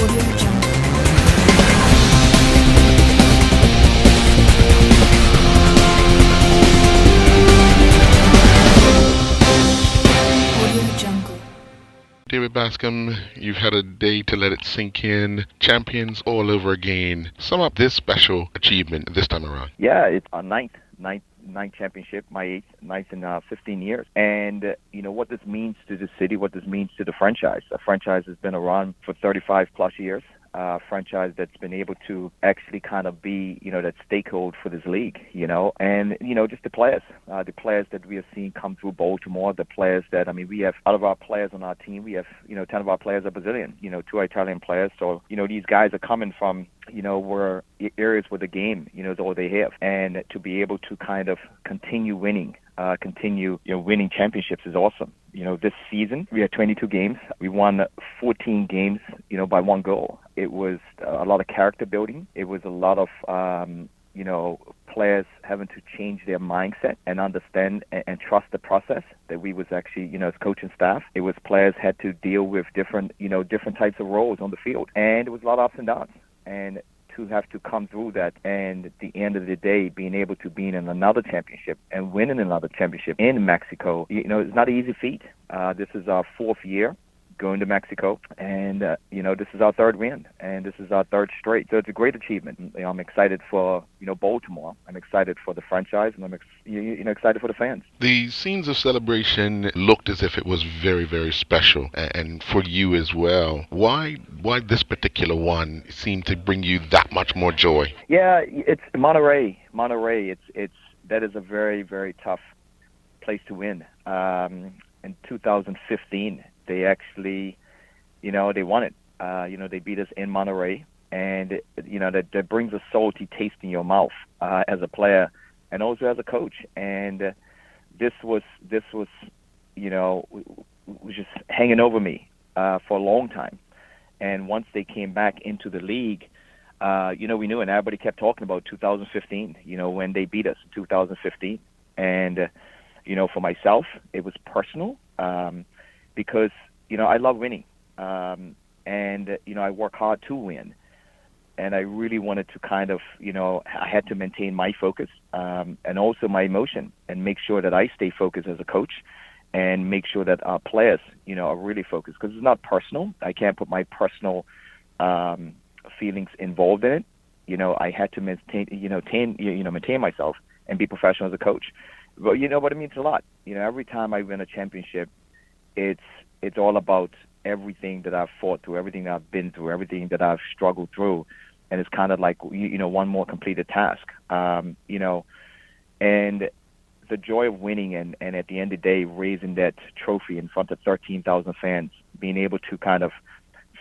Audio Jungle. Audio Jungle. David Bascome, you've had a day to let it sink in. Champions all over again. Sum up this special achievement this time around. Yeah, it's a ninth championship, my ninth in 15 years. And, what this means to the city, what this means to the franchise. A franchise has been around for 35 plus years. A franchise that's been able to actually kind of be, that stakeholder for this league, and, just the players that we have seen come through Baltimore, the players that, we have, out of our players on our team, we have, 10 of our players are Brazilian, 2 are Italian players. So, these guys are coming from, where areas where the game, is all they have. And to be able to kind of continue winning, winning championships is awesome. This season we had 22 games. We won 14 games, by 1 goal. It was a lot of character building. It was a lot of, players having to change their mindset and understand and trust the process that we was actually, as coaching staff. It was players had to deal with different types of roles on the field. And it was a lot of ups and downs. And to have to come through that, and at the end of the day, being able to be in another championship and winning another championship in Mexico, it's not an easy feat. This is our 4th year going to Mexico, and this is our 3rd win, and this is our 3rd straight. So it's a great achievement. I'm excited for Baltimore. I'm excited for the franchise, and I'm excited for the fans. The scenes of celebration looked as if it was very, very special, and for you as well. Why this particular one seemed to bring you that much more joy? Yeah, it's Monterey. That is a very, very tough place to win. In 2015. They actually, they won it. They beat us in Monterey, and that brings a salty taste in your mouth as a player and also as a coach. And this was was just hanging over me for a long time. And once they came back into the league, we knew, and everybody kept talking about 2015. When they beat us in 2015, and for myself, it was personal. Because, I love winning, and, I work hard to win, and I really wanted to kind of, I had to maintain my focus, and also my emotion, and make sure that I stay focused as a coach, and make sure that our players, are really focused, because it's not personal. I can't put my personal feelings involved in it. I had to maintain myself and be professional as a coach. But, but it means a lot. Every time I win a championship, it's all about everything that I've fought through, everything that I've been through, everything that I've struggled through, and it's kind of like one more completed task. And the joy of winning, and at the end of the day, raising that trophy in front of 13,000 fans, being able to kind of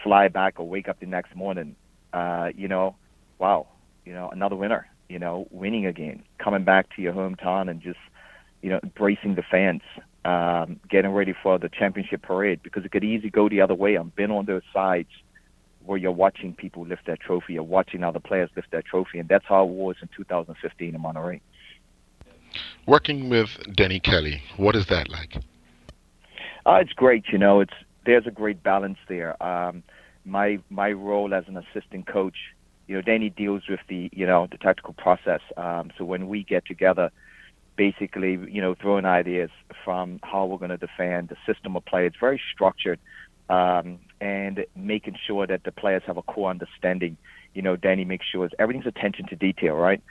fly back or wake up the next morning, wow, another winner, winning again, coming back to your hometown and just embracing the fans. Getting ready for the championship parade, because it could easily go the other way. I've been on those sides where you're watching people lift that trophy, you're watching other players lift that trophy, and that's how it was in 2015 in Monterey. Working with Denny Kelly, what is that like? It's great. There's a great balance there. My role as an assistant coach, Denny deals with the tactical process. So when we get together, basically, throwing ideas from how we're going to defend, the system of play. It's very structured, and making sure that the players have a core understanding. Danny makes sure everything's attention to detail, right?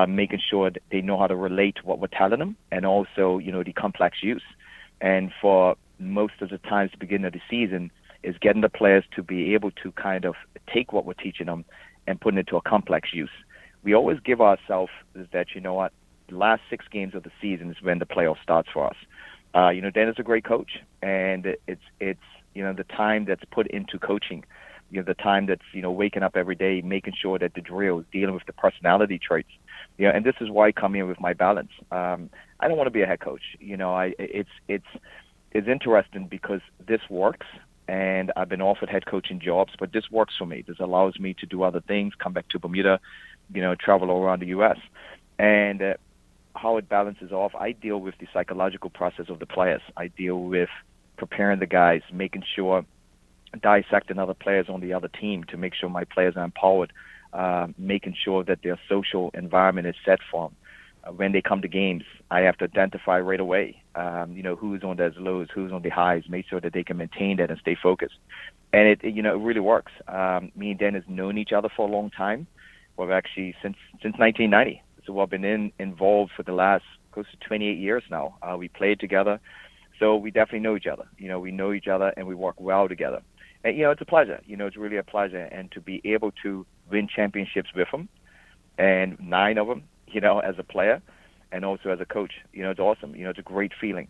Making sure that they know how to relate to what we're telling them, and also, the complex use. And for most of the times, the beginning of the season, is getting the players to be able to kind of take what we're teaching them and put it into a complex use. We always give ourselves that, the last 6 games of the season is when the playoff starts for us. Dan is a great coach, and it's the time that's put into coaching, the time that's waking up every day, making sure that the drills, dealing with the personality traits, and this is why I come in with my balance. I don't want to be a head coach. It's interesting because this works, and I've been offered head coaching jobs, but this works for me. This allows me to do other things, come back to Bermuda, travel all around the U.S. And how it balances off, I deal with the psychological process of the players. I deal with preparing the guys, making sure dissecting other players on the other team to make sure my players are empowered, making sure that their social environment is set for them. When they come to games, I have to identify right away, who's on those lows, who's on the highs, make sure that they can maintain that and stay focused. And it really works. Me and Dennis known each other for a long time. Well, actually since 1990. So we've been involved for the last close to 28 years now. We played together, so we definitely know each other. We know each other and we work well together. And it's a pleasure. It's really a pleasure, and to be able to win championships with him, and 9 of them, as a player and also as a coach, it's awesome. It's a great feeling.